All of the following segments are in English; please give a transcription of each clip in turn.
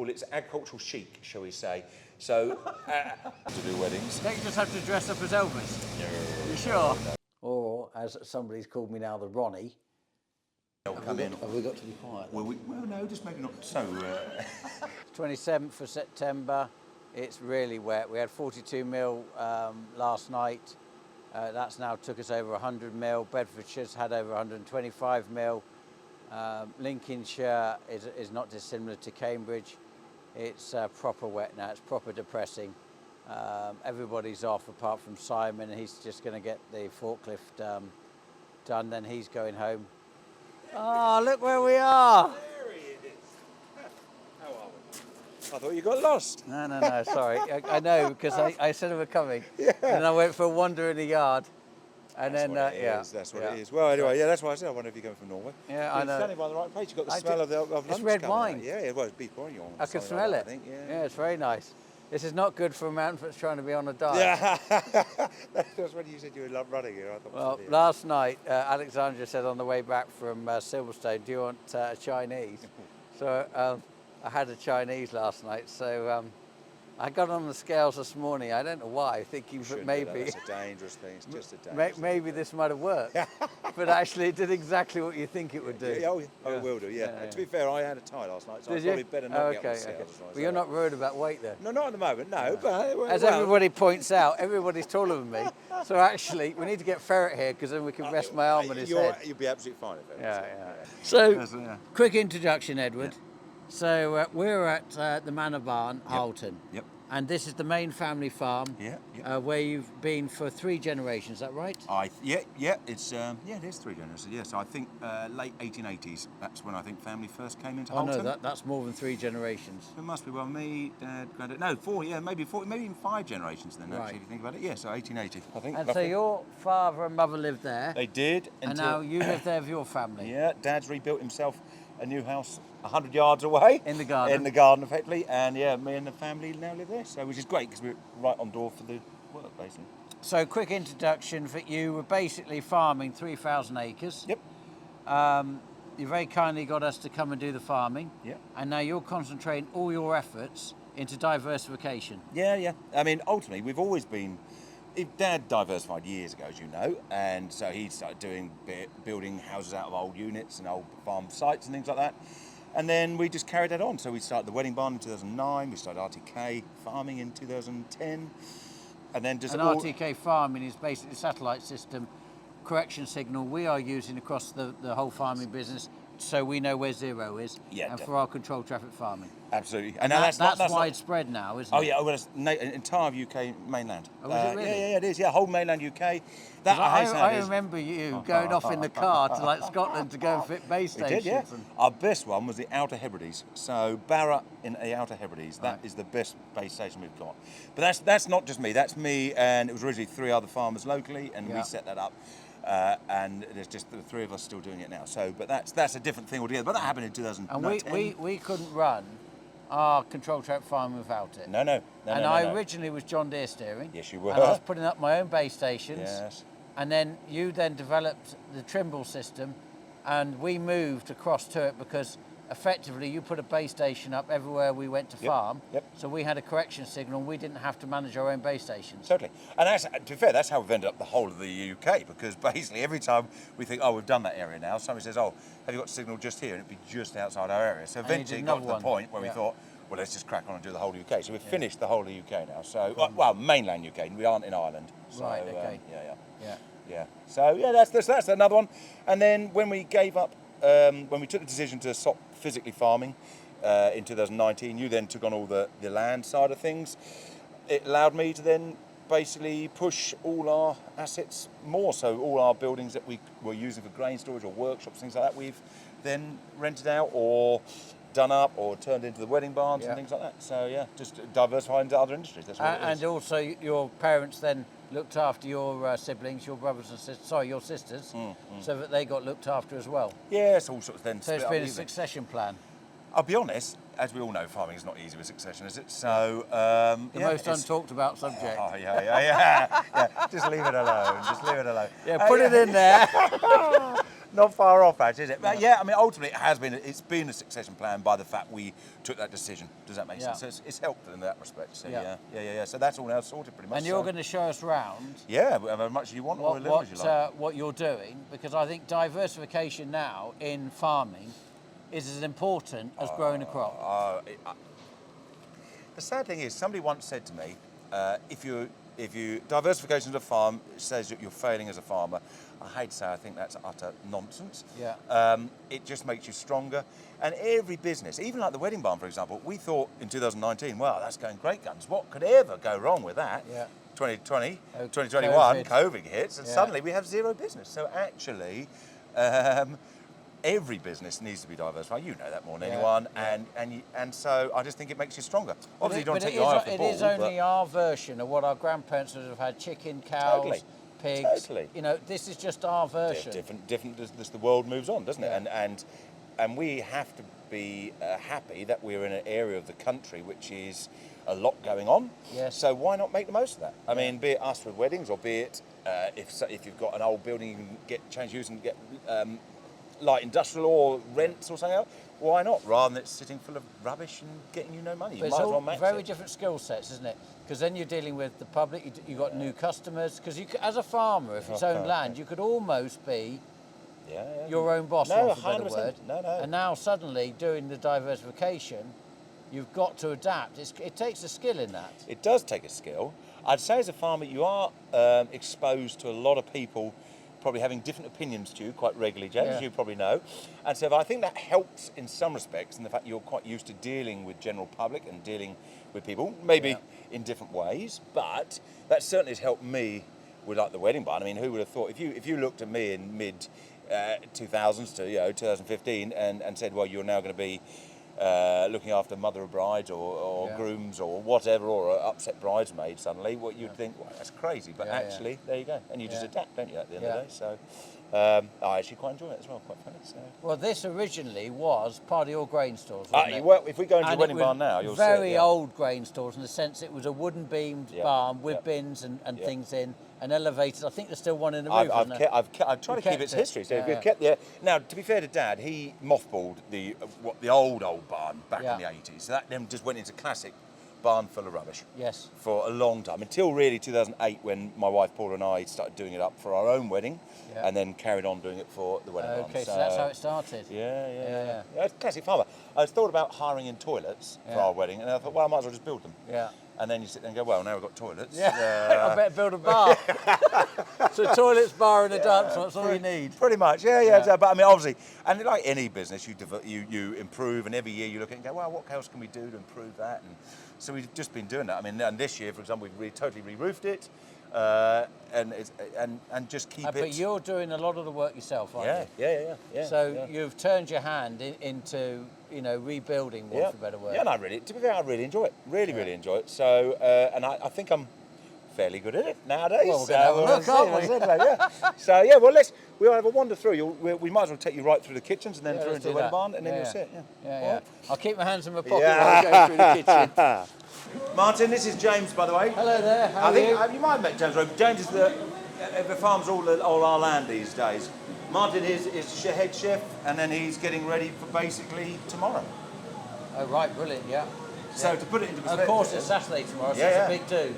Well, it's agricultural chic, shall we say. So, to do weddings. Don't you just have to dress up as Elvis? No. You sure? Or, as somebody's called me now, the Ronnie. They'll come in. Have we got to be quiet? Well, no, just maybe not so. 27th of September. It's really wet. We had 42 mil last night. That's now took us over 100 mil. Bedfordshire's had over 125 mil. Lincolnshire is not dissimilar to Cambridge. It's proper wet now. It's proper depressing. Everybody's off apart from Simon. He's just going to get the forklift done. Then he's going home. Oh, look where we are. There he is. How are we? I thought you got lost. No, sorry. I know, because I said we were coming. Yeah. And I went for a wander in the yard. And That's then, what it yeah. is. That's what it is. Well, anyway, that's why I said I wonder if you're going from Norway. Yeah, I know. You're standing by the right place. You've got the smell of It's lunch red coming wine. out. Yeah, well, it's beef bourguignon. I can smell it. I think, Yeah, it's very nice. This is not good for a man that's trying to be on a diet. Yeah. That's when you said you were running here. I thought, Well, last night, Alexandra said on the way back from Silverstone, do you want a Chinese? So I had a Chinese last night. So I got on the scales this morning. I don't know why, thinking that maybe... That's a dangerous thing. It's just a dangerous thing. Maybe this might have worked. But actually, it did exactly what you think it would do. Yeah, it will do, yeah. To be fair, I had a tie last night, so I probably better not get on the scales. Well, you're not worried about weight, then? No, not at the moment, no. But, as everybody points out, everybody's taller than me. So actually, we need to get Ferret here, because then we can rest my arm on his head. You'll be absolutely fine if So, quick introduction, Edward. So we're at the Manor Barn, Harleton. Yep. And this is the main family farm. Where you've been for 3 generations. Is that right? It is 3 generations. Yes, I think late 1880s. That's when I think family first came into Harleton. Oh no, that's more than 3 generations. It must be. Well, me, Dad, Granddad. No, 4. Yeah, maybe 4. Maybe even 5 generations then. Right. Actually, if you think about it. Yeah, so 1880. I think. And so your father and mother lived there. They did. And now you live there with your family. Yeah, Dad's rebuilt himself a new house 100 yards away. In the garden. In the garden, effectively. And yeah, me and the family now live there, so which is great because we're right on door for the work, basically. So, quick introduction for you. We're basically farming 3,000 acres. Yep. You very kindly got us to come and do the farming. Yep. And now you're concentrating all your efforts into diversification. Yeah. I mean, ultimately, we've always been... Dad diversified years ago, as you know, and so he started building houses out of old units and old farm sites and things like that. And then we just carried that on. So we started the wedding barn in 2009, we started RTK farming in 2010, and then just... RTK farming is basically a satellite system correction signal we are using across the whole farming business, so we know where zero is, and for our controlled traffic farming. Absolutely. And that's widespread now, isn't it? Oh yeah, well, it's entire UK mainland. Oh, is it really? Yeah, it is. Yeah, whole mainland UK. I remember you going off in the car to like Scotland to go and fit base stations. We did, yeah. Our best one was the Outer Hebrides. So Barra in the Outer Hebrides, that is the best base station we've got. But that's not just me. That's me, and it was originally 3 other farmers locally, and we set that up. And there's just the 3 of us still doing it now. So, but that's a different thing altogether. But that happened in 2010. And we couldn't run our control track farm without it. No. And I originally was John Deere steering. Yes, you were. And I was putting up my own base stations. Yes. And then you developed the Trimble system, and we moved across to it because effectively you put a base station up everywhere we went to farm. Yep. So we had a correction signal and we didn't have to manage our own base stations. Totally. And that's, to be fair, that's how we've ended up the whole of the UK, because basically every time we think, we've done that area now, somebody says, have you got signal just here? And it'd be just outside our area. So eventually it got to the point where we thought, well, let's just crack on and do the whole UK. So we've finished the whole of the UK now. So, mainland UK. We aren't in Ireland. So, right, okay. Yeah. So, that's another one. And then when we gave up, when we took the decision to stop physically farming in 2019, you then took on all the land side of things. It allowed me to then basically push all our assets more. So all our buildings that we were using for grain storage or workshops, things like that, we've then rented out or done up or turned into the wedding barns and things like that. So just diversifying into other industries. That's what it is. And also your parents then looked after your siblings, your brothers and sisters, your sisters, so that they got looked after as well. Yeah, it's all sorts of then. So it's been a succession plan. I'll be honest, as we all know, farming is not easy with succession, is it? So the most untalked about subject. Oh yeah. Just leave it alone. Yeah, put it in there. not far off, actually, is it? But yeah, I mean, ultimately, it's been a succession plan by the fact we took that decision. Does that make sense? So it's helped in that respect. So yeah. So that's all now sorted pretty much. And you're going to show us round. Yeah, as much as you want, or as little as you like. What you're doing, because I think diversification now in farming is as important as growing a crop. The sad thing is, somebody once said to me, if you diversification of a farm says that you're failing as a farmer, I hate to say I think that's utter nonsense. Yeah. It just makes you stronger. And every business, even like the wedding barn, for example, we thought in 2019, wow, that's going great guns. What could ever go wrong with that? Yeah. 2020, 2021, COVID hits, and Yeah. suddenly we have zero business. So actually, every business needs to be diversified. You know that more than anyone, and so I just think it makes you stronger. Obviously, you don't take your eye off the ball. It is only our version of what our grandparents would have had: chicken, cows, pigs. Totally. You know, this is just our version. Different. As the world moves on, doesn't it? And we have to be happy that we're in an area of the country which is a lot going on. Yes. So why not make the most of that? I mean, be it us with weddings, or be it if you've got an old building, you can get change use and get light industrial or rents or something else. Why not? Rather than it sitting full of rubbish and getting you no money. You But might it's as well all match very it. different skill sets, isn't it? Because then you're dealing with the public. You've got new customers. Because as a farmer, if it's owned land, you could almost be your own boss, No, for a better 100%. word. No. And now suddenly doing the diversification, you've got to adapt. It takes a skill in that. It does take a skill. I'd say as a farmer, you are exposed to a lot of people probably having different opinions to you quite regularly, James, as you probably know. And so I think that helps in some respects in the fact you're quite used to dealing with general public and dealing with people, maybe in different ways. But that certainly has helped me with like the wedding barn. I mean, who would have thought, if you looked at me in mid 2000s to 2015 and said, well, you're now going to be looking after mother of brides or grooms or whatever, or an upset bridesmaid suddenly, what you'd think, well, that's crazy. But actually, there you go. And you just adapt, don't you, at the end of the day? So I actually quite enjoy it as well, quite funny. So. Well, this originally was part of your grain stores, wasn't it? Well, if we go into And the wedding it was barn now, you'll see very old grain stores in the sense it was a wooden beamed barn with bins and things in, and elevated. I think there's still one in the roof. I've tried to keep its history. So we've kept Now, to be fair to Dad, he mothballed the old barn back in the 80s. So that then just went into classic barn full of rubbish. Yes. For a long time, until really 2008, when my wife Paula and I started doing it up for our own wedding, and then carried on doing it for the wedding barn. Okay, so that's how it started. Yeah. It's classic farmer. I thought about hiring in toilets for our wedding, and I thought, well, I might as well just build them. Yeah. And then you sit there and go, well, now we've got toilets. Yeah, I better build a bar. So toilets, bar and a dance, that's all you need. Pretty much, yeah. So, but I mean, obviously, and like any business, you improve, and every year you look at it and go, well, what else can we do to improve that? And so we've just been doing that. I mean, and this year, for example, we've totally re-roofed it, and just keep it. But you're doing a lot of the work yourself, aren't you? Yeah. So you've turned your hand into rebuilding one, for a better word. Yeah, and to be fair, I really enjoy it. Really enjoy it. So, and I think I'm fairly good at it nowadays. Well, we're going to have a look, aren't we? So, yeah, well, we'll have a wander through. We might as well take you right through the kitchens and then through into the wedding barn, and then you'll see it. Yeah. I'll keep my hands in my pocket while we go through the kitchen. Martin, this is James, by the way. Hello there. How are you? You might have met James. James is the farms all our land these days. Martin is head chef, and then he's getting ready for basically tomorrow. Oh, right, brilliant, yeah. So to put it into perspective... Of course, it's Saturday tomorrow, so it's a big do.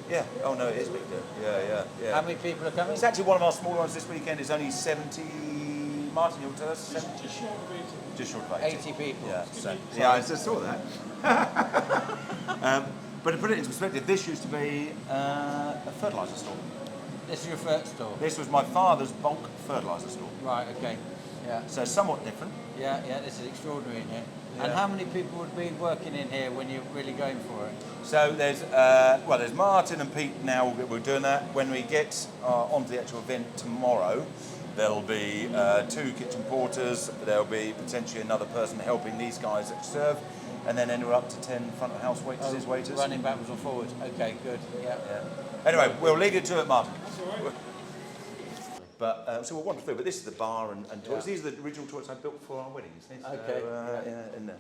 Yeah. Oh, no, it is a big do. Yeah. How many people are coming? It's actually one of our smaller ones this weekend. It's only 70... Martin, you'll tell us? Just short of 80. 80 people. Yeah, I just saw that. But to put it into perspective, this used to be a fertiliser store. This is your first store? This was my father's bulk fertiliser store. Right, okay. Yeah. So somewhat different. Yeah, this is extraordinary in here. Yeah. And how many people would be working in here when you're really going for it? So there's Martin and Pete now. We're doing that. When we get onto the actual event tomorrow, there'll be 2 kitchen porters. There'll be potentially another person helping these guys that serve, and then we're up to 10 front of house waitresses, waiters. Running backwards and forwards. Okay, good. Yeah. Anyway, we'll leave you to it, Martin. That's all right. But so we'll wander through. But this is the bar and toilets. These are the original toilets I built for our weddings. Okay. In there.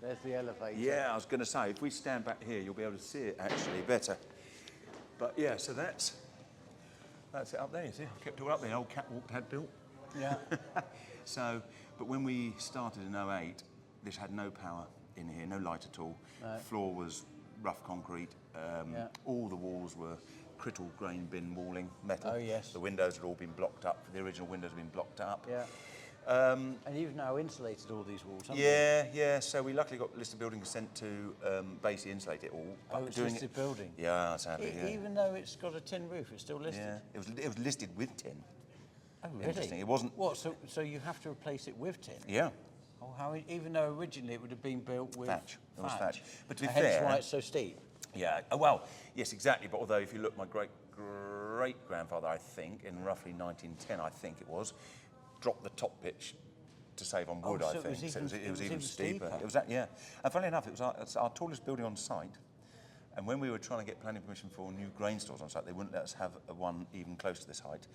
There's the elevator. Yeah, I was going to say, if we stand back here, you'll be able to see it actually better. But yeah, so that's it up there. You see, I've kept it all up there. Old catwalk had built. Yeah. So, but when we started in '08, this had no power in here, no light at all. No. Floor was rough concrete. Yeah. All the walls were crittle grain bin walling, metal. Oh, yes. The windows had all been blocked up. The original windows had been blocked up. Yeah. And you've now insulated all these walls, haven't you? Yeah. So we luckily got listed building consent to basically insulate it all. Oh, it's listed building. Yeah, sadly. Yeah. Even though it's got a tin roof, it's still listed. Yeah, it was listed with tin. Oh, really? Interesting. It wasn't. What? So you have to replace it with tin? Yeah. Oh, how? Even though originally it would have been built with Thatch. It was thatch. But to be hence fair, why it's so steep. yeah. Oh, well, yes, exactly. But although if you look, my great grandfather, I think, in roughly 1910, I think it was, dropped the top pitch to save on wood. Oh, I so think it was even steeper. steeper. It was that, yeah. And funnily enough, it's our tallest building on site. And when we were trying to get planning permission for new grain stores on site, they wouldn't let us have one even close to this height.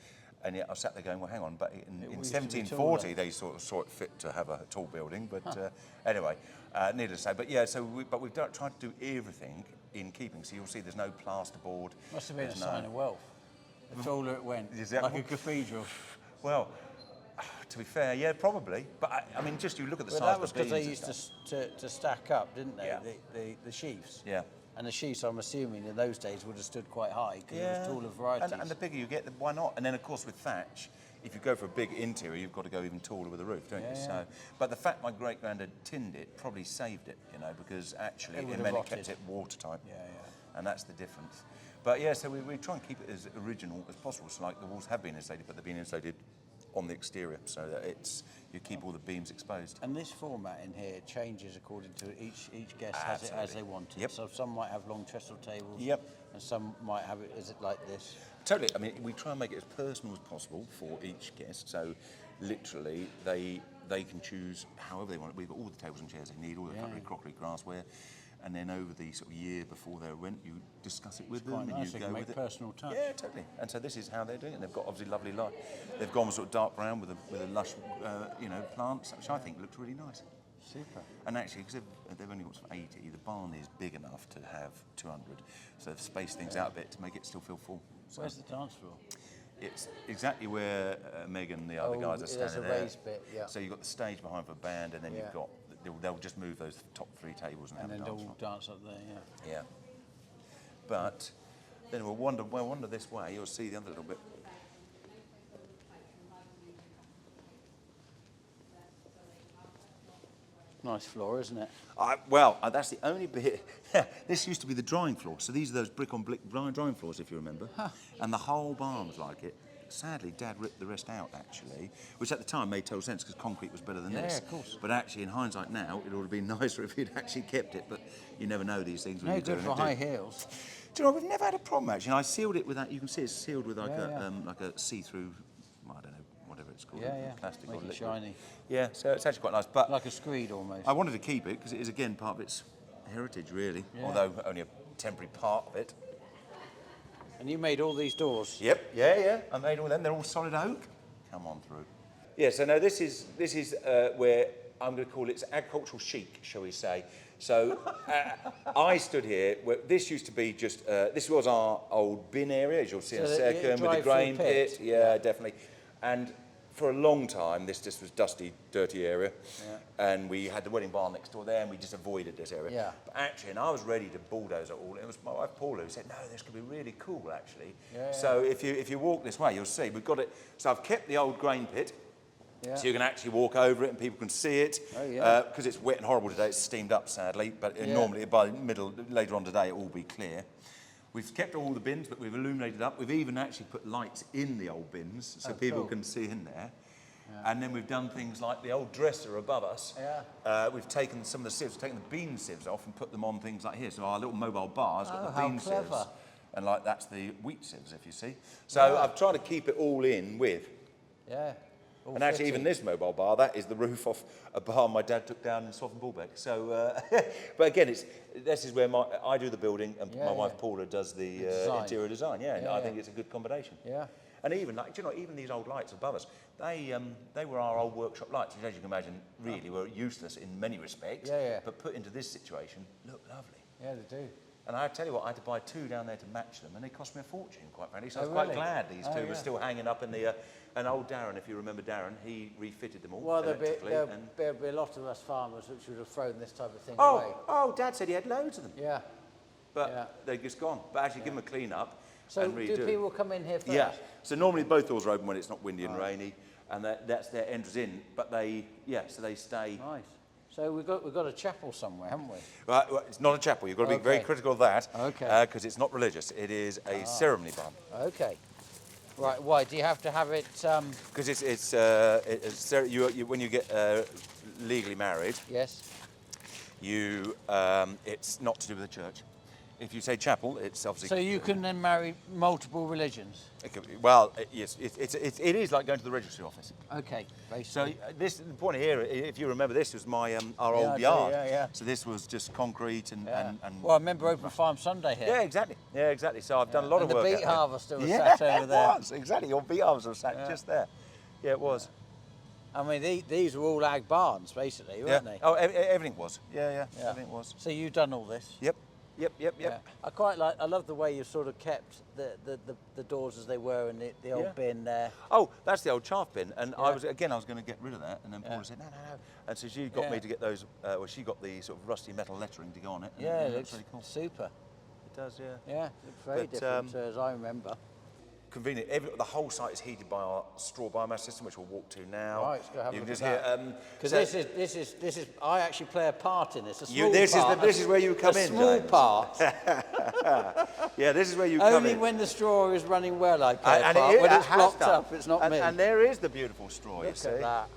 And yet I sat there going, well, hang on, but in used to be 1740 they sort of saw it fit to have a tall building. But anyway, needless to say. But yeah, so we've tried to do everything in keeping. So you'll see there's no plasterboard. Must have been a there's sign of wealth. The taller it went, Is that like a what- cathedral. Well, to be fair, yeah, probably. But I mean, just you look at the But size that of was the because beams they and used stuff. to stack up, didn't they? Yeah. The sheaths. Yeah. And the sheaths, I'm assuming, in those days would have stood quite high because it was taller varieties. And the bigger you get, why not? And then, of course, with thatch, if you go for a big interior, you've got to go even taller with the roof, don't you? Yeah. So, but the fact my great-granddad tinned it probably saved it, you know, because actually It would it have meant it rotted. kept it watertight. Yeah. And that's the difference. But yeah, so we try and keep it as original as possible. So like the walls have been insulated, but they've been insulated on the exterior, so that you keep all the beams exposed. And this format in here changes according to each guest has it as they want it. Yep. So some might have long trestle tables. Yep. And some might have it, is it like this? Totally. I mean, we try and make it as personal as possible for each guest. So, literally, they can choose however they want it. We've got all the tables and chairs they need, all the cutlery, crockery, glassware, and then over the sort of year before their rent, you discuss it with them, Quite and nice, you they go can with make it. personal touch. Yeah, totally. And so this is how they're doing it. They've got obviously lovely light. They've gone with sort of dark brown with a lush, plants, which I think looks really nice. Super. And actually, because they've only got sort of 80, the barn is big enough to have 200. So they've spaced things out a bit to make it still feel full. So Where's the dance floor? it's exactly where Meg and the other guys are standing there's a there. raised bit, yeah. So you've got the stage behind for a band, and then Yeah. you've got, they'll just move those top three tables and And have then a dance they'll floor. dance up there, yeah. Yeah. But then we'll wander this way, you'll see the other little bit. Nice floor, isn't it? That's the only bit. This used to be the drying floor. So these are those brick on brick drying floors, if you remember. And the whole barn was like it. Sadly, Dad ripped the rest out, actually, which at the time made total sense because concrete was better than Yeah, this. of course. But actually, in hindsight now, it would have been nicer if he'd actually kept it. But you never know these things when No you're good doing for it, do high you? heels. Do you know, we've never had a problem, actually. And I sealed it with that. You can see it's sealed with like Yeah, like a see-through, I don't know, whatever it's called. Yeah. Plastic Make or it liquid. shiny. Yeah, so it's actually quite nice. But Like a screed almost. I wanted to keep it because it is, again, part of its heritage, really, Yeah. although only a temporary part of it. And you made all these doors? Yep, yeah. I made all them. They're all solid oak. Come on through. Yeah, so now this is where I'm going to call it agricultural chic, shall we say. So I stood here. Where this used to be just, this was our old bin area, as you'll see in a So the second, with the drive-through grain pit. pit. Yeah, definitely. And for a long time, this just was dusty, dirty area. Yeah. And we had the wedding barn next door there, and we just avoided this area. Yeah. But actually, and I was ready to bulldoze it all. It was my wife Paula who said, "No, this could be really cool, actually." Yeah. So if you walk this way, you'll see we've got it. So I've kept the old grain pit, Yeah. so you can actually walk over it and people can see it. Oh, yeah. Because it's wet and horrible today, it's steamed up sadly. But Yeah. normally by later on today, it will be clear. We've kept all the bins, but we've illuminated up. We've even actually put lights in the old bins so Oh, people cool. can see in there. And then we've done things like the old dresser above us. Yeah. We've taken some of the sieves, taken the bean sieves off and put them on things like here. So our little mobile bar's got Oh, the how bean clever. sieves. And like that's the wheat sieves, if you see. So Yeah. I've tried to keep it all in with. Yeah. All And actually, even fitting. this mobile bar, that is the roof off a bar my dad took down in Sovereign Bullbeck. So, but again, this is where I do the building and Yeah, my wife yeah. Paula does the design. interior design. Yeah, and Yeah, I yeah. think it's a good combination. Yeah. And even like, do you know, even these old lights above us, they were our old workshop lights, which, as you can imagine, really were useless in many respects. Yeah, yeah. But put into this situation, look lovely. Yeah, they do. And I tell you what, I had to buy 2 down there to match them, and they cost me a fortune, quite frankly. So I was really? quite glad these 2 Oh, were yeah. still hanging up in the. And old Darren, if you remember Darren, he refitted them all Well, electrically. there'll be a lot of us farmers which would have thrown this type of thing away. Oh, Dad said he had loads of them, Yeah. but they're just gone. But actually, give them a clean up So and redo. do people come in here first? Yeah. So normally both doors are open when it's not windy and rainy, and that's their entrance in. But so they stay. Nice. So we've got a chapel somewhere, haven't we? Well, it's not a chapel. You've got to be very critical of that. Okay. Because it's not religious. It is a ceremony barn. Okay. Right. Why do you have to have it? Because when you get legally married, Yes. it's not to do with the church. If you say chapel, it's obviously. So you can then marry multiple religions. Yes, it is like going to the registry office. Okay. So Basically. the point here, if you remember, this was my our I old do, yard. yeah. So this was just concrete and. Well, I remember Open Farm Sunday here. Yeah, exactly. Yeah, exactly. So I've done a lot And of work. the beet harvester was sat over there. It was exactly. Your beet harvester was sat just there. Yeah, it was. I mean, these were all ag barns, basically, weren't they? Oh, everything was. Yeah. Everything was. So you've done all this. Yep. Yeah. I love the way you sort of kept the doors as they were and the old bin there. Oh, that's the old chaff bin, and I was going to get rid of that, and then Paula said no, and so she got me to get those. She got the sort of rusty metal lettering to go on it. And Yeah, it it looks looks really cool. super. It does, yeah. Yeah, it's very different as I remember. Convenient. The whole site is heated by our straw biomass system, which we'll walk to now. Right, let's go have a you look can at just that. hear. Because this is I actually play a part in this. A small This part. is where you come a in. small James. part. Yeah, this is where you come in. Only when the straw is running well, I play a And part. When it it's has blocked done. up, it's not me. And there is the beautiful straw. Look you see. at that.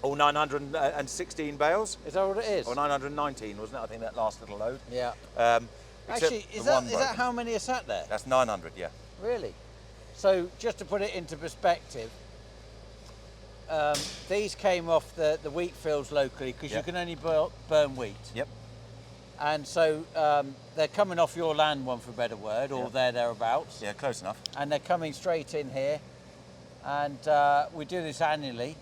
All 916 bales. Is that what it is? Or 919, wasn't it? I think that last little load. Yeah. Except Actually, the is one that broken. how many are sat there? That's 900, yeah. Really? So just to put it into perspective, these came off the wheat fields locally because you can only burn wheat. Yep. And so they're coming off your land, one for a better word, or thereabouts. Yeah, close enough. And they're coming straight in here. And we do this annually.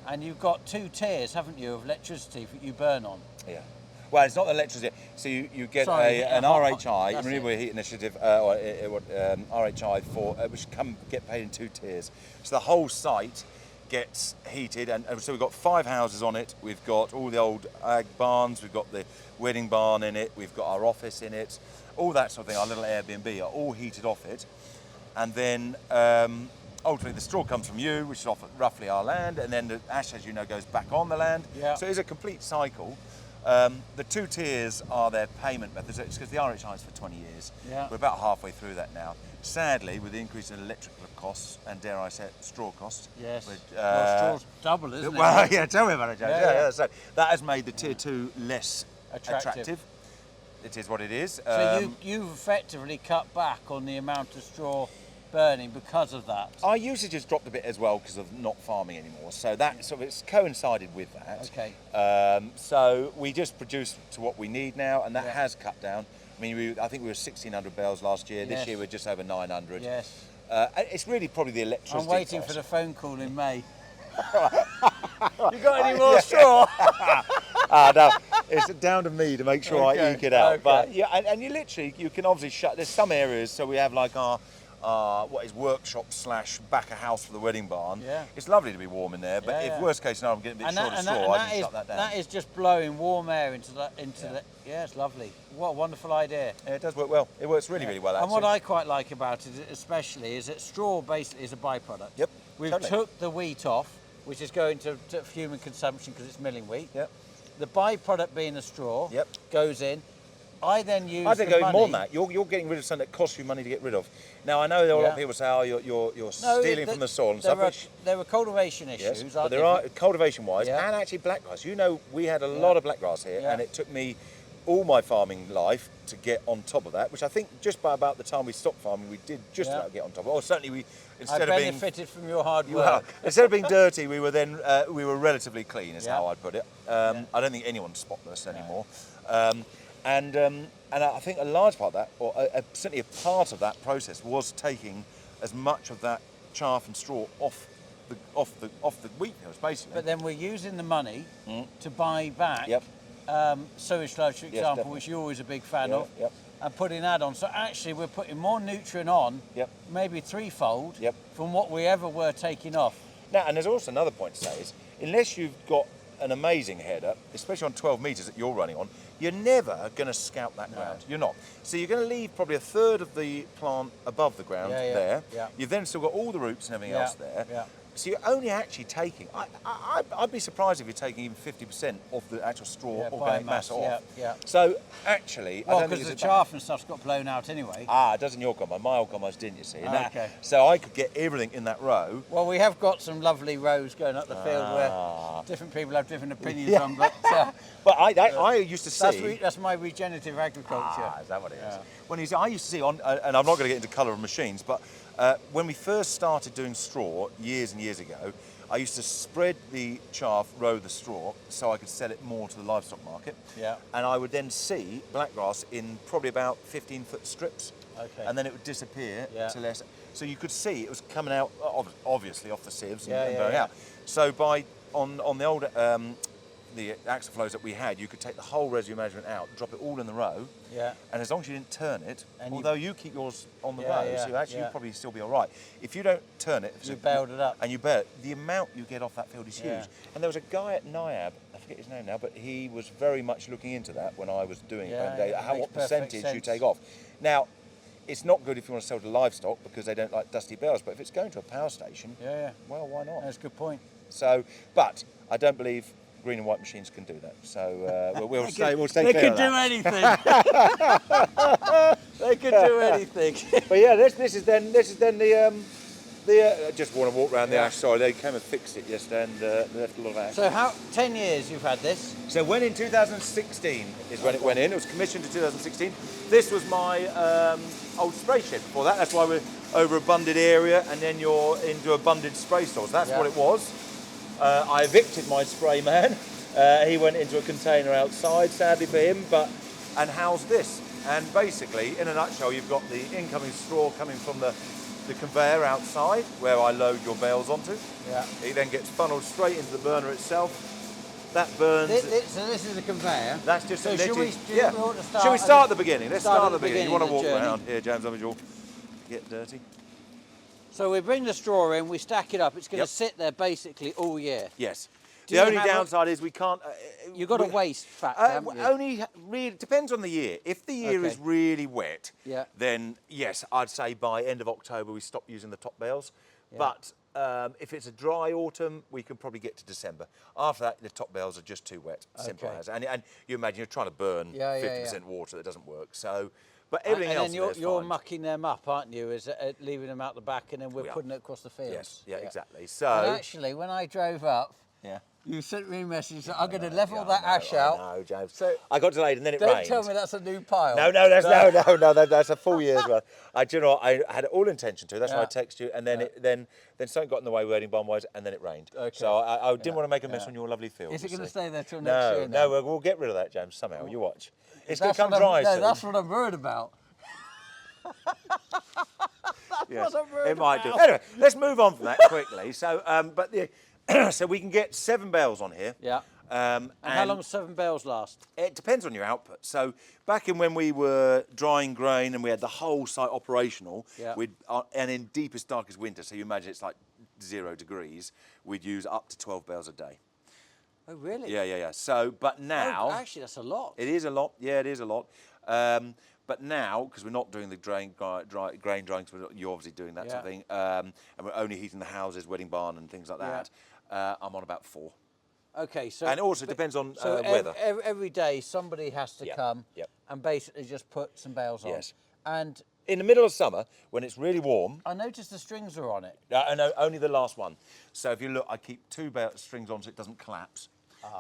And you've got 2 tiers, haven't you, of electricity that you burn on? Yeah. Well, it's not the electricity. So you get Sorry, an hot- RHI, that's Renewable it. Heat Initiative, RHI for which get paid in 2 tiers. So the whole site gets heated, and so we've got 5 houses on it. We've got all the old ag barns. We've got the wedding barn in it. We've got our office in it. All that sort of thing. Our little Airbnb are all heated off it, and then. Ultimately, the straw comes from you, which is off roughly our land, and then the ash, as you know, goes back on the land. Yeah. So it's a complete cycle. The 2 tiers are their payment methods. It's because the RHI is for 20 years. Yeah. We're about halfway through that now. Sadly, with the increase in electrical costs and, dare I say, straw costs. Yes. Which, Well, straw's double, isn't it? well, yeah, tell me about it, James. Yeah. So that has made the tier 2 less Attractive. attractive. It is what it is. So you've effectively cut back on the amount of straw burning because of that. Our usage has dropped a bit as well because of not farming anymore. So it's coincided with that. Okay. So we just produce to what we need now, and that has cut down. I mean, I think we were 1,600 bales last year. This year we're just over 900. Yes. It's really probably the electricity. I'm waiting cost. for the phone call in May. You got any more straw? No, it's down to me to make sure I eke it out. Okay. But yeah, and you can obviously shut. There's some areas, so we have like our what is workshop / back of house for the wedding barn. Yeah. It's lovely to be warm in there, but if worst case scenario I'm getting a bit short of straw, I can shut that down. That is just blowing warm air into the. Yeah, it's lovely. What a wonderful idea. Yeah, it does work well. It works really, really well, actually. And what I quite like about it, especially, is that straw basically is a byproduct. Yep. We've totally. took the wheat off, which is going to human consumption because it's milling wheat. Yep. The byproduct being the straw goes in. I then use. I think the even more money. than that. You're getting rid of something that costs you money to get rid of. Now I know there are a lot of people say, "Oh, you're stealing from the soil and stuff." There are cultivation issues. Yes, but there are cultivation-wise and actually blackgrass. You know, we had a lot of blackgrass here, and it took me all my farming life to get on top of that. Which I think just by about the time we stopped farming, we did just about get on top of it. Or certainly we, instead of being benefited from your hard work. well, instead of being dirty, we were then we were relatively clean, is how I'd put it. I don't think anyone's spotless anymore. And I think a large part of that, or certainly a part of that process, was taking as much of that chaff and straw off the wheat fields, basically. But then we're using the money to buy back sewage sludge, for example, definitely. which you're always a big fan Yeah, of, yep. and putting that on. So actually, we're putting more nutrient on, Yep. maybe threefold, Yep. from what we ever were taking off. Now, and there's also another point to say is, unless you've got an amazing header, especially on 12 metres that you're running on, you're never going to scalp that ground. You're not. So you're going to leave probably a third of the plant above the ground there. Yeah. You've then still got all the roots and everything else there. Yeah. So you're only actually taking, I'd be surprised if you're taking even 50% of the actual straw organic matter off. Yeah. So actually, Well, I don't think because it's the chaff and stuff's got blown out anyway. it does in your combine. My old combines didn't, you see. And Okay. So I could get everything in that row. Well, we have got some lovely rows going up the field where different people have different opinions Yeah. on, but But I used to see. that's my regenerative agriculture. Is that what it is? Yeah. Well, you see, I used to see on, and I'm not going to get into colour of machines, but when we first started doing straw years and years ago, I used to spread the chaff, row the straw, so I could sell it more to the livestock market. Yeah. And I would then see blackgrass in probably about 15-foot strips. Okay. And then it would disappear Yeah. to less. So you could see it was coming out, obviously, off the sieves Yeah, and yeah, going yeah. out. So on the old the axle flows that we had, you could take the whole residue management out, drop it all in the row, Yeah. and as long as you didn't turn it, And although you keep yours on the Yeah, row, yeah, so actually yeah. you'll probably still be all right. If you don't turn it, You bailed it up. and you bail it, the amount you get off that field is huge. Yeah. And there was a guy at NIAB, I forget his name now, but he was very much looking into that when I was doing Yeah, it. yeah, What makes perfect percentage you sense. take off. Now, it's not good if you want to sell to livestock because they don't like dusty bales, but if it's going to a power station, Yeah. well, why not? That's a good point. So, but I don't believe green and white machines can do that. So we'll stay They clear could of do that. anything. They could do anything. But yeah, this is then the just want to walk around the Yeah. ash. Sorry, they came and fixed it yesterday and they left a lot of ash. So 10 years you've had this? So when in 2016 is when it went in. It was commissioned in 2016. This was my old spray shed before that. That's why we're over a bunded area and then you're into a bunded spray stores. That's Yeah. what it was. I evicted my spray man. He went into a container outside, sadly for him, and housed this. And basically, in a nutshell, you've got the incoming straw coming from the conveyor outside, where I load your bales onto. Yeah. It then gets funneled straight into the burner itself. That burns. So this is the conveyor. That's just So a should we, literally- do you want to start Shall we start at the beginning? Let's start at the beginning. You want to of the walk journey? around here, James? Otherwise you'll get dirty. So we bring the straw in, we stack it up. It's going to Yep. sit there basically all year. Yes. Do The you only have a- downside is we can't. You've got a waste factor, haven't you? Only really depends on the year. If the year Okay. is really wet, Yeah. then yes, I'd say by end of October we stop using the top bales. Yeah. But if it's a dry autumn, we can probably get to December. After that, the top bales are just too wet. Simple Okay. as. And you imagine you're trying to burn Yeah, 50% water, that doesn't work. So, but And everything else then in there's you're fine. mucking them up, aren't you? Is leaving them out the back, and then we're We are. putting it across the fields. Yes, yeah, exactly. So, And actually, when I drove up, yeah. you sent me a message that I'm going to level Yeah, that ash out. No, James. So I got delayed and then it Don't rained. tell me that's a new pile. No, that's a full year's worth. Do you know what? I had all intention to. That's why I Yeah. text you, and then then something got in the way, wedding bond wise, and then it rained. Okay. So I didn't want to make a mess on your lovely field. Is it you going to see. stay there till next year? No, we'll get rid of that, James. Somehow, you watch. It's going That's to come what dry I'm, no, soon. that's what I'm worried about. Yes, what I'm worried it might do. about. Anyway, let's move on from that quickly. So, but so we can get 7 bales on here. Yeah. And how long does 7 bales last? It depends on your output. So back in when we were drying grain and we had the whole site operational, Yeah. and in deepest, darkest winter, so you imagine it's like 0 degrees, we'd use up to 12 bales a day. Oh, really? Yeah. So, but now... Oh, actually, that's a lot. It is a lot. Yeah, it is a lot. But now, because we're not doing the grain drying, 'cause you're obviously doing that sort of Yeah. thing, and we're only heating the houses, wedding barn and things like that, I'm on about 4. Okay, so... And also it depends on so weather. Every day, somebody has to Yep, come yep. and basically just put some bales on. Yes. And In the middle of summer, when it's really warm, I noticed the strings are on it. no, only the last one. So if you look, I keep 2 strings on so it doesn't collapse.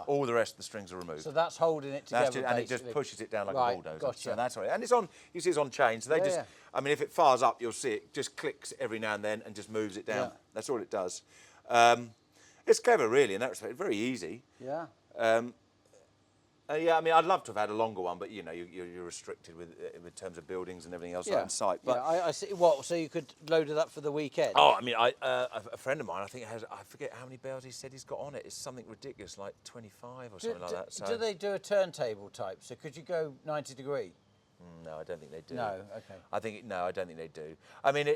All the rest of the strings are removed. So that's holding it together, That's just, and it basically. just pushes it down like Right, a bulldozer. gotcha. So that's all right. And it's on. You see, it's on chain. So they Yeah. I mean, if it fires up, you'll see it just clicks every now and then and just moves it down. Yeah. That's all it does. It's clever, really, in that respect. Very easy. Yeah. Yeah, I mean, I'd love to have had a longer one, but you know, you're restricted with terms of buildings and everything else on site. But I see. What? So you could load it up for the weekend? oh, I mean, a friend of mine, I think I forget how many bales he said he's got on it. It's something ridiculous, like 25 or something like that. So do they do a turntable type? So could you go 90 degree? no, I don't think they do. No. Okay. I don't think they do. I mean,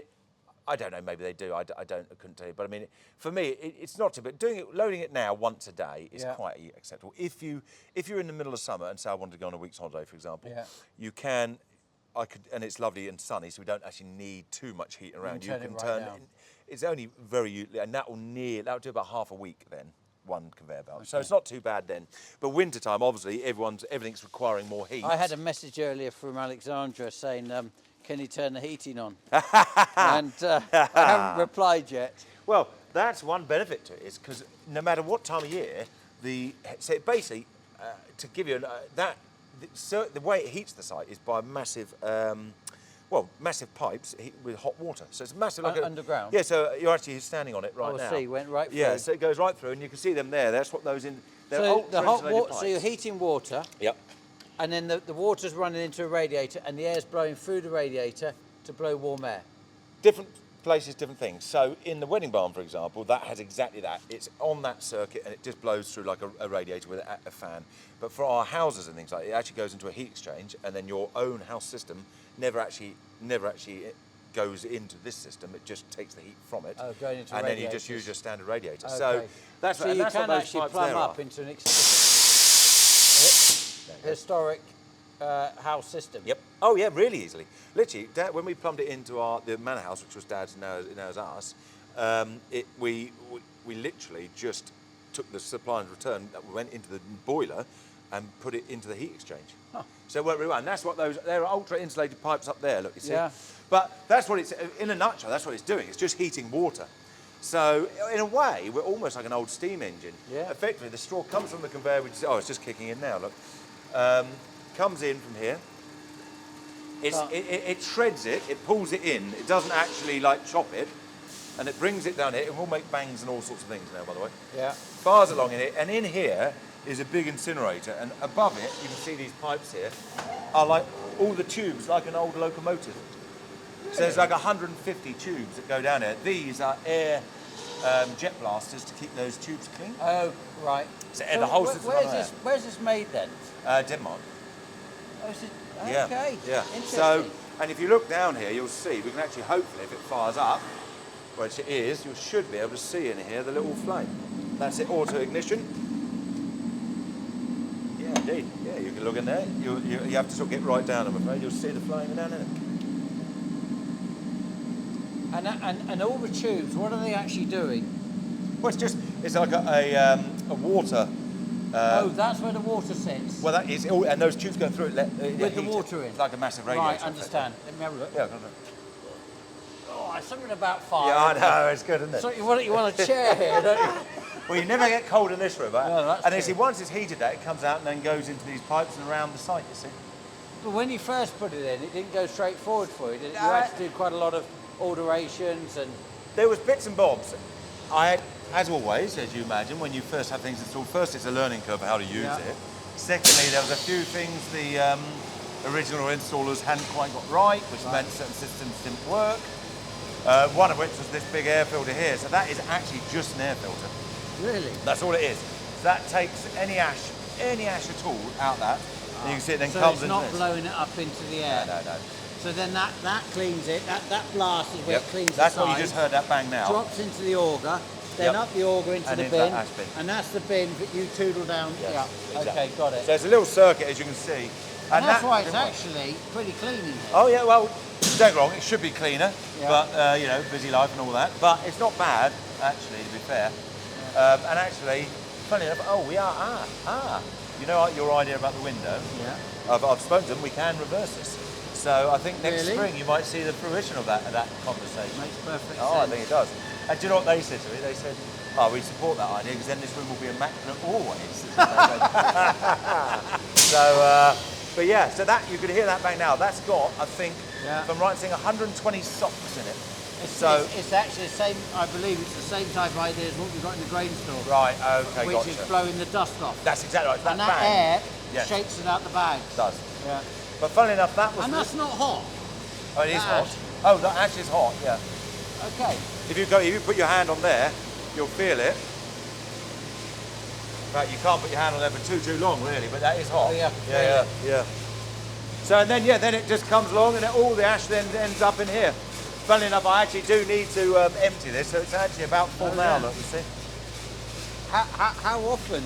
I don't know. Maybe they do. I couldn't tell you. But I mean, for me, it's not too. But loading it now once a day is quite acceptable. If you're in the middle of summer and say I wanted to go on a week's holiday, for example, you can. And it's lovely and sunny, so we don't actually need too much heat around. You can turn. It's only very, and that'll do about half a week then. One conveyor belt, so it's not too bad then. But winter time, obviously, everything's requiring more heat. I had a message earlier from Alexandra saying, "Can you turn the heating on?" And I haven't replied yet. Well, that's one benefit to it, is because no matter what time of year, so basically, to give you the way it heats the site is by massive. Massive pipes with hot water. So it's massive, like underground. Yeah, so you're actually standing on it right now. I see, went right through. Yeah, so it goes right through, and you can see them there. That's what those in. So the hot water. So you're heating water. Yep. And then the water's running into a radiator, and the air's blowing through the radiator to blow warm air. Different places, different things. So in the wedding barn, for example, that has exactly that. It's on that circuit, and it just blows through like a radiator with a fan. But for our houses and things like that, it actually goes into a heat exchange, and then your own house system never actually goes into this system. It just takes the heat from it, going into and then you just use your standard radiator. Okay. So that's so what, you that's can what those actually pipes plumb there up are. into an historic house system. Yep. Oh yeah, really easily. Literally, Dad, when we plumbed it into the manor house, which was Dad's and now is ours, we literally just took the supply and return that went into the boiler and put it into the heat exchange. Huh. So it worked really well. And that's what they're ultra insulated pipes up there, look, you see. Yeah. But that's what it's, in a nutshell, that's what it's doing. It's just heating water. So in a way, we're almost like an old steam engine. Yeah. Effectively, the straw comes from the conveyor, which is, it's just kicking in now, look. Comes in from here. It shreds it, it pulls it in. It doesn't actually like chop it. And it brings it down here. It will make bangs and all sorts of things now, by the way. Yeah. Fires along in it. And in here is a big incinerator. And above it, you can see these pipes here, are like all the tubes, like an old locomotive. So there's like 150 tubes that go down there. These are air jet blasters to keep those tubes clean. Oh, right. So the whole system where's this made then? Denmark. Oh, is it? Yeah. Okay. Yeah. Interesting. So, and if you look down here, you'll see, we can actually, hopefully, if it fires up, which it is, you should be able to see in here the little flame. That's it, auto ignition. Yeah, indeed. Yeah, you can look in there. You have to sort of get right down, I'm afraid. You'll see the flame down in it. And all the tubes, what are they actually doing? Well, it's like a water. That's where the water sits. Well, that is, and those tubes going through it. With the water in. It's like a massive radiator. Right, understand. Let me have a look. Yeah, go on. Oh, it's something about fire. Yeah, I know, it's good, isn't it? So you want a chair here, don't you? Well, you never get cold in this room, right? No, that's and then true. see, once it's heated out, it comes out and then goes into these pipes and around the site, you see. But when you first put it in, it didn't go straight forward for you, did it? You had to do quite a lot of alterations and... There was bits and bobs. I had, as always, as you imagine, when you first have things installed, first it's a learning curve of how to use it. Secondly, there was a few things the original installers hadn't quite got right, which meant certain systems didn't work. One of which was this big air filter here. So that is actually just an air filter. Really? That's all it is. So that takes any ash at all out that. And you can see it then so comes it's into not this. blowing it up into the air? No. So then that cleans it, that blast is where it cleans That's the what you side, just heard, that bang now. drops into the auger, then up the auger into And the into bin, that ash bin. and that's the bin that you toodle down. Yes, Yeah, exactly. okay, got it. So it's a little circuit, as you can see. And that's why it's actually pretty clean in here. Oh yeah, well, don't get me wrong, it should be cleaner, Yeah. but you know, busy life and all that. But it's not bad, actually, to be fair. And actually, funny enough, you know your idea about the window? Yeah. I've spoken to them, we can reverse this. So I think next Really? spring you might see the fruition of that conversation. Makes perfect sense. I think it does. And do you know what they said to me? They said, we support that idea because then this room will be immaculate always. So, but yeah, so that, you could hear that bang now. That's got, I think, if I'm right in saying, 120 socks in it. It's actually the same, I believe it's the same type of idea as what we've got in the grain store. Right, okay, Which is blowing the dust off. That's exactly right. And that air Yes. shakes it out the bag. It does. Yeah. But funnily enough, that was... And that's not hot. Oh, it is ash. hot. Oh, the ash is hot, yeah. Okay. If you put your hand on there, you'll feel it. In fact, you can't put your hand on there for too long, really, but that is hot. Oh, yeah. Yeah. So, and then, then it just comes along and all the ash then ends up in here. Funnily enough, I actually do need to empty this, so it's actually about full now, look, you see. How often?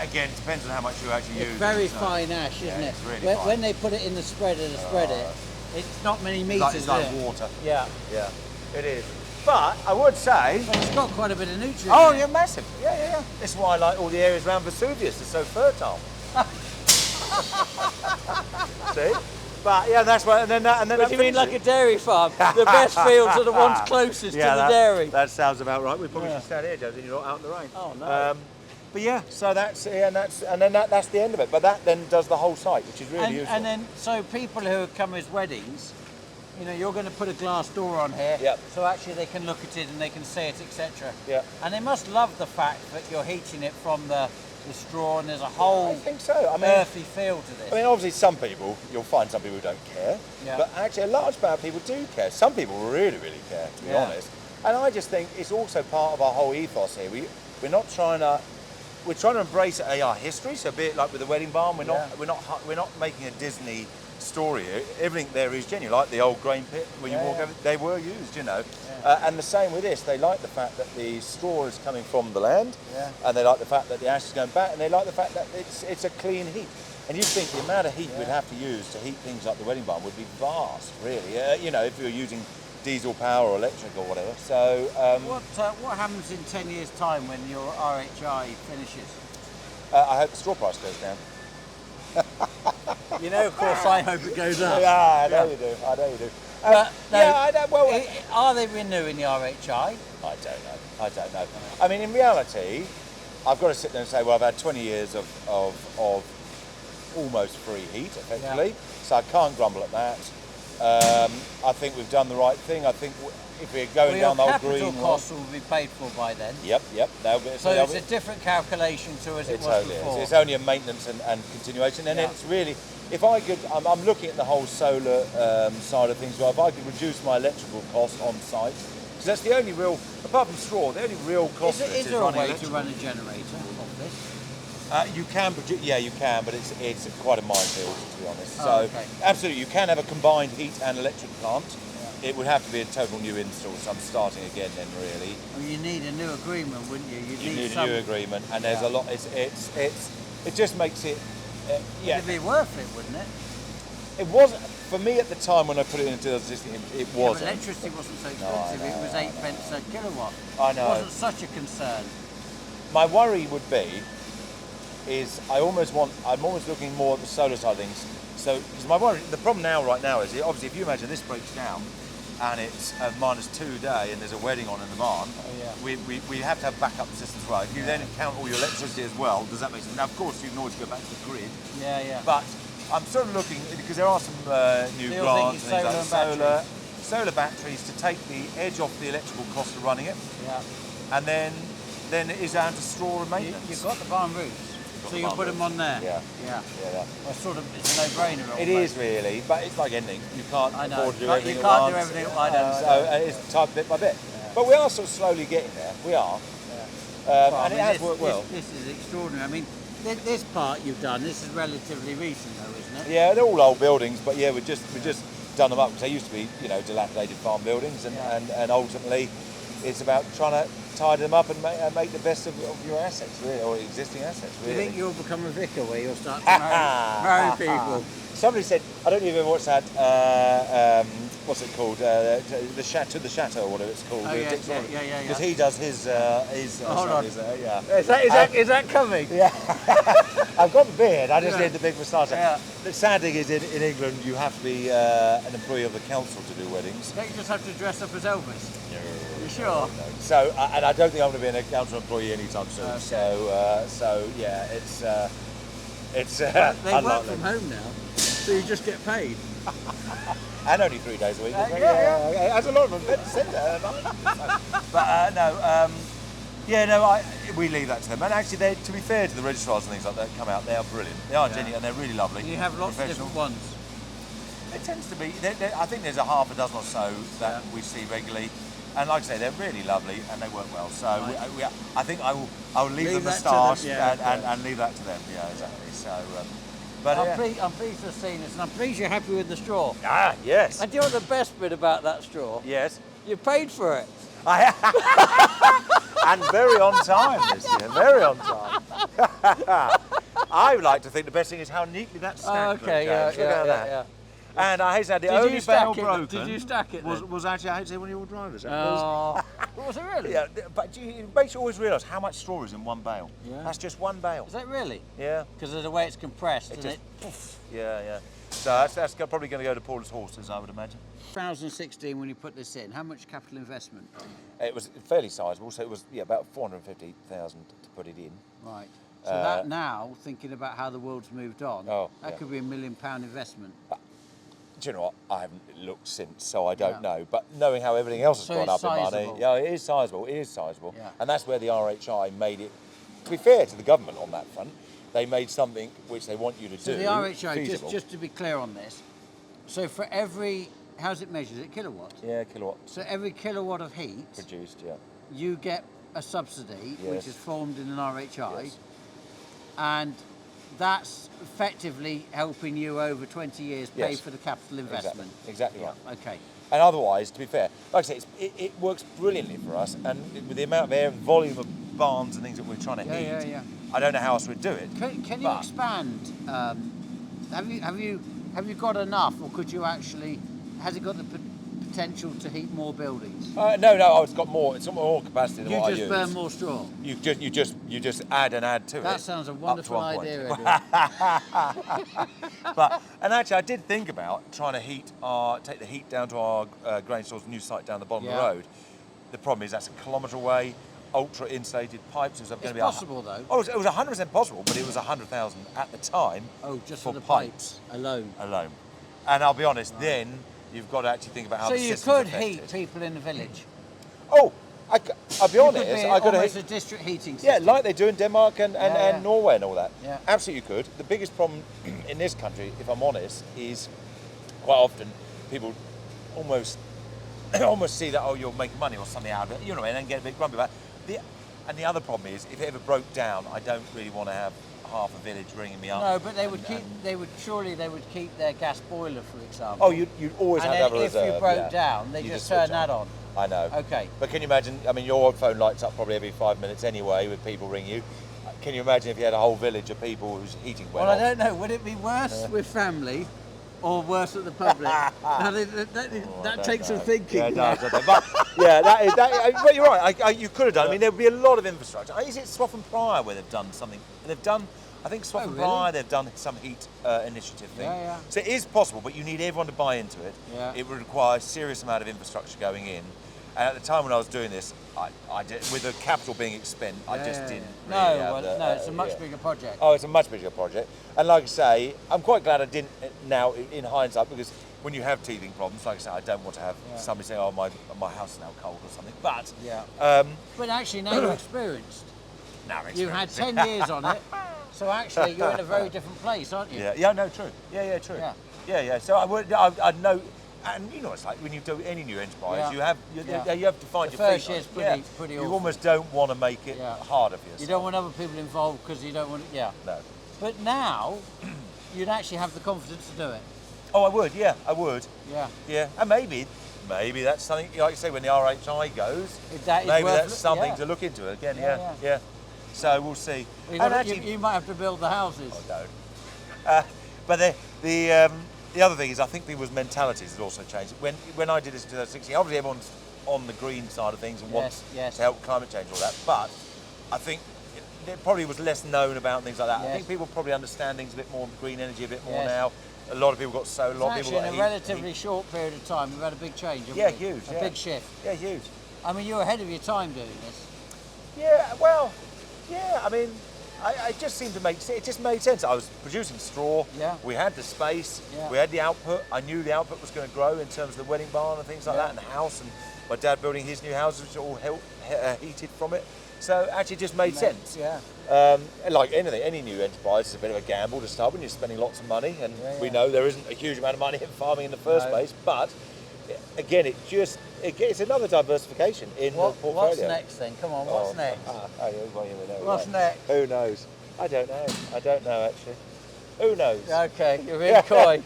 Again, depends on how much you actually use. It's very fine ash, isn't it? It's really fine. When they put it in the spreader to spread it, it's not many meters. It's like water. Yeah. Yeah, it is. But I would say... But it's got quite a bit of nutrients. Oh, yeah, massive. Yeah. This is why I like all the areas around Vesuvius. They're so fertile. See? But yeah, that's why. And then What do you mean, like a dairy farm? The best fields are the ones closest to the dairy. That sounds about right. We probably should stand here, Josie. You're not out in the rain. Oh no. But yeah, so that's that's the end of it. But that then does the whole site, which is really useful. And then, so people who come as weddings, you know, you're going to put a glass door on here, Yep. so actually they can look at it and they can see it, etc. Yeah. And they must love the fact that you're heating it from the straw, and there's a whole I think so. I mean, earthy feel to this. I mean, obviously, some people you'll find some people who don't care, Yeah. but actually, a large amount of people do care. Some people really care, to be Yeah. honest. And I just think it's also part of our whole ethos here. We're not trying to. We're trying to embrace our history. So be it like with the wedding barn, we're not making a Disney story here. Everything there is genuine, like the old grain pit when you walk over. They were used, you know. Yeah. And the same with this. They like the fact that the straw is coming from the land, Yeah. and they like the fact that the ash is going back, and they like the fact that it's a clean heat. And you think the amount of heat we'd have to use to heat things like the wedding barn would be vast, really. You know, if you were using diesel power or electric or whatever. So What happens in 10 years' time when your RHI finishes? I hope the straw price goes down. You know, of course, I hope it goes up. Yeah, I know you do. I know you do. But no, I don't. Well, are they renewing the RHI? I don't know. I mean, in reality, I've got to sit there and say, well, I've had 20 years of almost free heat, effectively. So I can't grumble at that. I think we've done the right thing. I think if we're going down the old green capital costs will be paid for by then. Yep. So it's a different calculation to as it was before. It's only a maintenance and continuation. And it's really, if I could, I'm looking at the whole solar side of things. Well, if I could reduce my electrical costs on site, because that's the only real, apart from straw, the only real cost Is is there a running way electrical. to run a generator of this? You can, you can, but it's quite a minefield, to be honest. Oh, So, okay. absolutely, you can have a combined heat and electric plant. It would have to be a total new install, so I'm starting again then, really. Well, you need a new agreement, wouldn't you? You need a new agreement, and there's a lot. It just makes it. It'd be worth it, wouldn't it? It wasn't for me at the time when I put it into 2016. It Yeah, wasn't. but electricity wasn't so No, I expensive. know, It was I 8 pence a kilowatt. I know. It wasn't such a concern. My worry would be, I'm almost looking more at the solar side of things. So, because my worry, the problem right now is, obviously, if you imagine this breaks down, and it's a -2 day, and there's a wedding on in the barn, we have to have backup systems as well. If you then count all your electricity as well, does that make sense? Now, of course, you can always go back to the grid. Yeah. But I'm sort of looking, because there are some new Still grants and thinking things like solar batteries to take the edge off the electrical cost of running it, Yeah. and then it is down to straw and maintenance. You've got the barn roofs, so you put them on there. Yeah. Yeah. Yeah. Well, sort of, it's a no-brainer. It is really, but it's like anything. You can't I know. afford to do You everything can't at do once. everything. I know. So it's type bit by bit. But we are sort of slowly getting there. We are. Well, I And mean, it has worked well. This is extraordinary. I mean, this part you've done, this is relatively recent though, isn't it? Yeah, they're all old buildings, but yeah, we've just done them up because they used to be, dilapidated farm buildings, and ultimately it's about trying to tidy them up and make the best of your assets, really, or existing assets, Do you really. think you'll become a vicar where you'll start to marry people? Somebody said, I don't even watch that. What's it called? The Chateau, or whatever it's called. Oh, yeah. Because he does his. Hold on. Yeah. Is that coming? Yeah. I've got the beard. I just need the big moustache. Yeah. The sad thing is, in England, you have to be an employee of the council to do weddings. Don't you just have to dress up as Elvis? No. You sure? No. So, and I don't think I'm going to be a council employee anytime soon. Okay. So yeah, it's They work unlikely. from home now, so you just get paid. And only 3 days a week. Yeah. That's a lot of them. But Yeah, no, we leave that to them. And actually, to be fair to the registrars and things like that come out, they are brilliant. They are genuine and they're really lovely. You have lots of different ones. It tends to be, I think there's a half a dozen or so that we see regularly. And like I say, they're really lovely and they work well. So I think I will leave them the start and leave that to them. Yeah, exactly. So, but I'm pleased to have seen this, and I'm pleased you're happy with the straw. Ah, yes. And do you know what the best bit about that straw? Yes. You paid for it. And very on time this year, very on time. I would like to think the best thing is how neatly that's stacked. Okay, yeah. And I hate to say, the only bale broken. Did you stack it? Was actually, I hate to say, one of your drivers. Oh, was it really? Yeah, but it makes you always realise how much straw is in one bale. Yeah. That's just one bale. Is that really? Yeah. Because of the way it's compressed, It isn't just, it? poof. Yeah. So that's probably going to go to Paula's horses, I would imagine. 2016, when you put this in, how much capital investment? It was fairly sizable, so it was about 450,000 to put it in. Right. So that now, thinking about how the world's moved on, that could be £1 million investment. Do you know what? I haven't looked since, so I don't know. But knowing how everything else has gone up in money, it is sizable. It is sizable, and that's where the RHI made it. To be fair to the government on that front, they made something which they want you to do. So the RHI, just to be clear on this, so for every, how's it measured? Is it kilowatts? Yeah, kilowatt. So every kilowatt of heat Produced, you get a subsidy, which is formed in an RHI, and that's effectively helping you over 20 years pay for the capital investment. Exactly right. Okay. And otherwise, to be fair, like I say, it works brilliantly for us, and with the amount of air and volume of barns and things that we're trying to heat, I don't know how else we'd do it. Can you expand? Have you got enough, or could you actually? Has it got the potential to heat more buildings? No, it's got more. It's got more capacity than what I use. You just burn more straw. You just add and add to it. That sounds a wonderful idea, And actually, I did think about trying to take the heat down to our grain store's new site down the bottom of the road. The problem is that's a kilometre away. Ultra insulated pipes. It was going to be possible though. Oh, it was 100% possible, but it was 100,000 at the time. Oh, just for the pipes alone. And I'll be honest, then you've got to actually think about how the system's could affected. heat people in the village. Oh, I'll be honest. I could almost a district heating system. Yeah, like they do in Denmark and Norway and all that. Yeah. Absolutely could. The biggest problem in this country, if I'm honest, is quite often people almost see that, you're making money or something out of it, and then get a bit grumpy about it. And the other problem is, if it ever broke down, I don't really want to have half a village ringing me up. No, but they would keep their gas boiler, for example. Oh, you'd always have to have a reserve. If you broke down, they just turn that on. I know. Okay. But can you imagine? I mean, your phone lights up probably every 5 minutes anyway with people ring you. Can you imagine if you had a whole village of people whose heating went off? Well, I don't know. Would it be worse with family? Or worse at the public. Now, that takes some thinking. Yeah, it does. But but you're right. You could have done. I mean, there would be a lot of infrastructure. Is it Swaffham Prior where they've done something? They've done. I think Swaffham Prior. They've done some heat initiative thing. Yeah. So it is possible, but you need everyone to buy into it. Yeah. It would require a serious amount of infrastructure going in. And at the time when I was doing this, I did, with the capital being expended, I just didn't. No, it's a much bigger project. Oh, it's a much bigger project. And like I say, I'm quite glad I didn't now in hindsight, because when you have teething problems, like I say, I don't want to have somebody saying, "Oh, my house is now cold" or something. But but actually, now you're experienced. Now I'm You had 10 years on it, so actually you're in a very different place, aren't you? Yeah. No, true. Yeah, true. Yeah. So I'd know. And you know, it's like when you do any new enterprise, you have to find your feet. The first year's pretty You awful. almost don't want to make it harder for yourself. You don't want other people involved because you don't want. No. But now, you'd actually have the confidence to do it. Oh, I would. Yeah, I would. Yeah. And maybe that's something, like you say, when the RHI goes, That is maybe worth that's something to look into again. Yeah. So we'll see. You might have to build the houses. Oh, don't. But the other thing is, I think people's mentalities have also changed. When I did this in 2016, obviously everyone's on the green side of things and wants to help climate change and all that. But I think it probably was less known about things like that. I think people probably understand things a bit more, green energy a bit more now. A lot of people got solar, a lot of people got in a relatively short period of time, we've had a big change, haven't we? Huge. A big shift. Yeah, huge. I mean, you're ahead of your time doing this. Yeah, well, I mean, it just seemed to make sense. It just made sense. I was producing straw. Yeah. We had the space. Yeah. We had the output. I knew the output was going to grow in terms of the wedding barn and things like that, and the house. And my dad building his new houses, which are all heated from it. So actually, it just made sense. Yeah. And like anything, any new enterprise is a bit of a gamble to start when you're spending lots of money, and Yeah, we yeah. know there isn't a huge amount of money in farming in the first No. place. But again, it's another diversification in the portfolio. What's next then? Come on, what's next? What's next? Who knows? I don't know. I don't know actually. Who knows? Okay, you're really coy.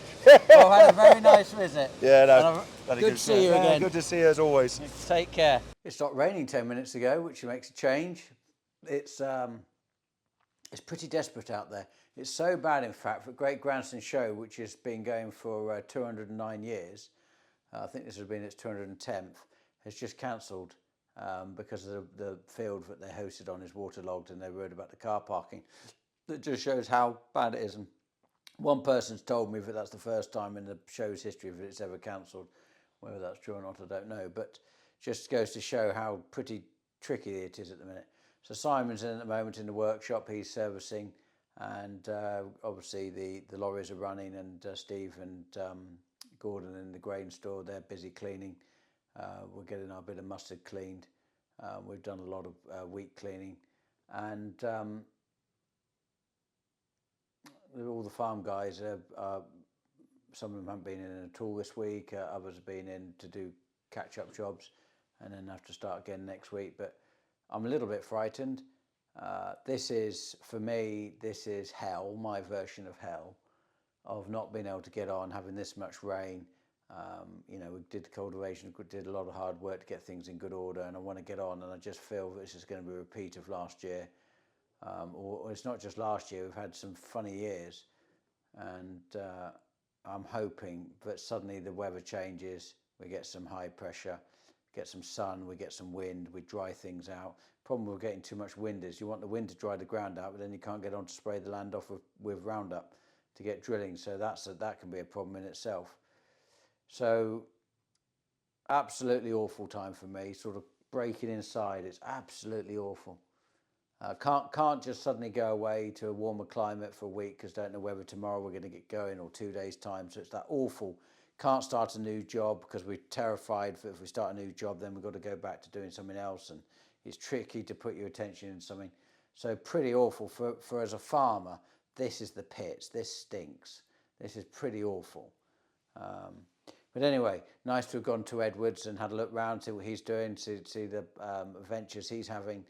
Well, I've had a very nice visit. Yeah, no. Good to see you again. Good to see you as always. Take care. It stopped raining 10 minutes ago, which makes a change. It's pretty desperate out there. It's so bad, in fact, for Great Granson Show, which has been going for 209 years. I think this has been its 210th. Has just cancelled because the field that they hosted on is waterlogged, and they worried about the car parking. That just shows how bad it is. And one person's told me that that's the first time in the show's history that it's ever cancelled. Whether that's true or not, I don't know. But just goes to show how pretty tricky it is at the minute. So Simon's in at the moment in the workshop. He's servicing, and obviously the lorries are running, and Steve and Gordon in the grain store, they're busy cleaning. We're getting our bit of mustard cleaned. We've done a lot of wheat cleaning, and all the farm guys some of them haven't been in at all this week. Others have been in to do catch-up jobs, and then have to start again next week. But I'm a little bit frightened. This is, for me, this is hell, my version of hell, of not being able to get on, having this much rain. We did the cultivation, did a lot of hard work to get things in good order, and I want to get on, and I just feel that this is going to be a repeat of last year. Or it's not just last year, we've had some funny years, and I'm hoping that suddenly the weather changes, we get some high pressure, get some sun, we get some wind, we dry things out. Problem with getting too much wind is you want the wind to dry the ground out, but then you can't get on to spray the land off with Roundup to get drilling, so that can be a problem in itself. So absolutely awful time for me, sort of breaking inside. It's absolutely awful. Can't just suddenly go away to a warmer climate for a week because don't know whether tomorrow we're going to get going or 2 days time. So it's that awful. Can't start a new job because we're terrified that if we start a new job, then we've got to go back to doing something else, and it's tricky to put your attention in something. So pretty awful for as a farmer. This is the pits. This stinks. This is pretty awful. But anyway, nice to have gone to Edwards and had a look round, see what he's doing, see the adventures he's having.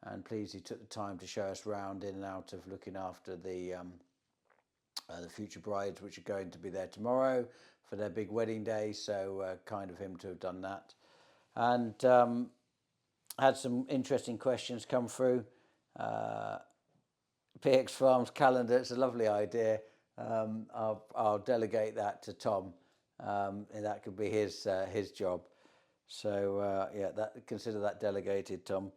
And pleased he took the time to show us round in and out of looking after the future brides, which are going to be there tomorrow for their big wedding day. So kind of him to have done that. And had some interesting questions come through. PX Farms calendar, it's a lovely idea. I'll delegate that to Tom, and that could be his job. So consider that delegated, Tom.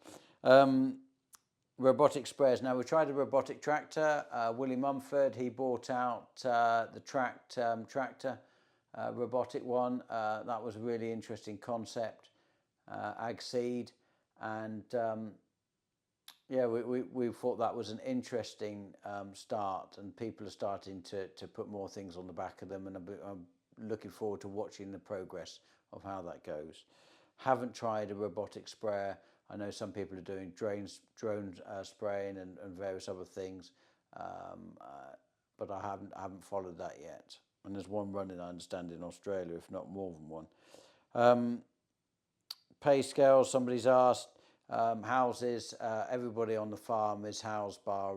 Robotic sprayers. Now, we tried a robotic tractor. Willie Mumford, he bought out the tractor, robotic one. That was a really interesting concept. Ag Seed, and we thought that was an interesting start, and people are starting to put more things on the back of them, and I'm looking forward to watching the progress of how that goes. Haven't tried a robotic sprayer. I know some people are doing drone spraying and various other things, but I haven't followed that yet. And there's one running, I understand, in Australia, if not more than one. Pay scales, somebody's asked. Houses, everybody on the farm is housed by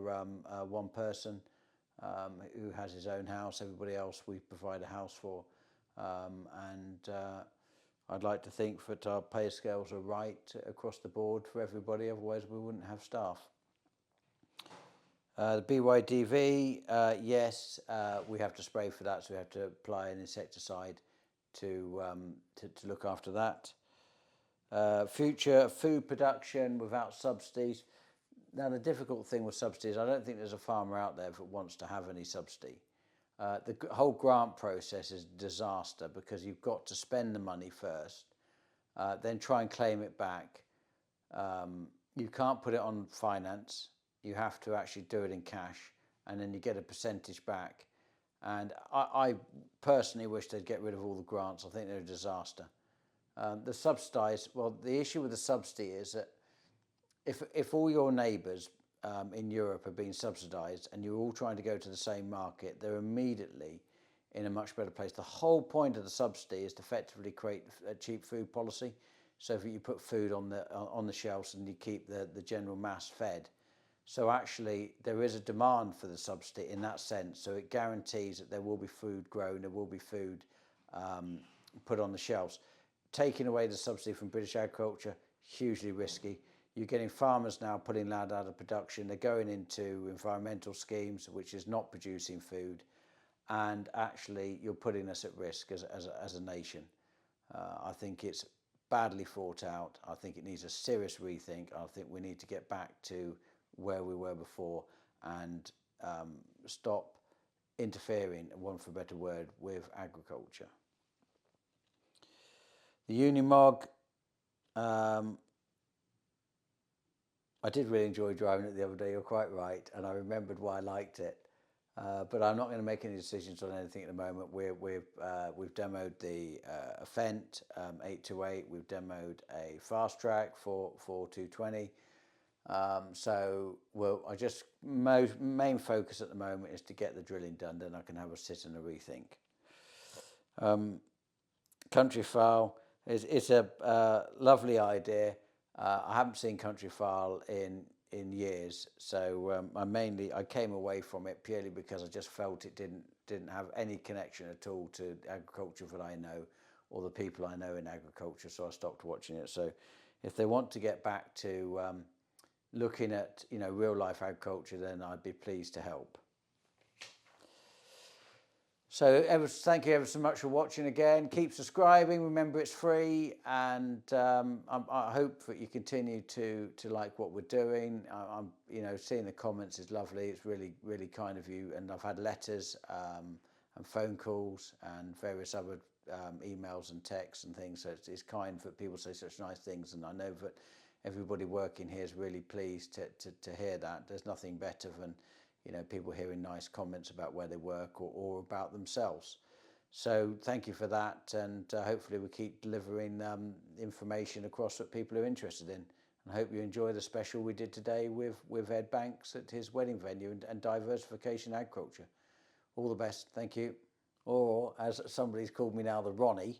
one person who has his own house. Everybody else we provide a house for. I'd like to think that our pay scales are right across the board for everybody, otherwise we wouldn't have staff. The BYDV, yes, we have to spray for that, so we have to apply an insecticide to look after that. Future food production without subsidies. Now, the difficult thing with subsidies, I don't think there's a farmer out there that wants to have any subsidy. The whole grant process is a disaster because you've got to spend the money first, then try and claim it back. You can't put it on finance. You have to actually do it in cash, and then you get a percentage back. And I personally wish they'd get rid of all the grants. I think they're a disaster. The subsidised, well, the issue with the subsidy is that if all your neighbours in Europe are being subsidised and you're all trying to go to the same market, they're immediately in a much better place. The whole point of the subsidy is to effectively create a cheap food policy, so that you put food on the shelves and you keep the general mass fed. So actually, there is a demand for the subsidy in that sense. So it guarantees that there will be food grown, there will be food put on the shelves. Taking away the subsidy from British agriculture, hugely risky. You're getting farmers now putting land out of production. They're going into environmental schemes, which is not producing food. And actually, you're putting us at risk as a nation. I think it's badly thought out. I think it needs a serious rethink. I think we need to get back to where we were before and stop interfering, one for a better word, with agriculture. The Unimog, I did really enjoy driving it the other day, you're quite right, and I remembered why I liked it. But I'm not going to make any decisions on anything at the moment. We've demoed the Fendt 828, we've demoed a Fast Track for 220. So main focus at the moment is to get the drilling done, then I can have a sit and a rethink. Country Fowl it's a lovely idea. I haven't seen Country Fowl in years, so I came away from it purely because I just felt it didn't have any connection at all to agriculture that I know or the people I know in agriculture, so I stopped watching it. So if they want to get back to looking at real life agriculture, then I'd be pleased to help. So thank you ever so much for watching again. Keep subscribing. Remember, it's free, and I hope that you continue to like what we're doing. I'm seeing the comments is lovely. It's really, really kind of you. And I've had letters and phone calls and various other emails and texts and things. So it's kind that people say such nice things, and I know that everybody working here is really pleased to hear that. There's nothing better than people hearing nice comments about where they work or about themselves. So thank you for that, and hopefully we keep delivering information across that people are interested in. And I hope you enjoy the special we did today with Ed Banks at his wedding venue and diversification agriculture. All the best, thank you. Or as somebody's called me now, the Ronnie,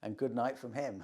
and good night from him.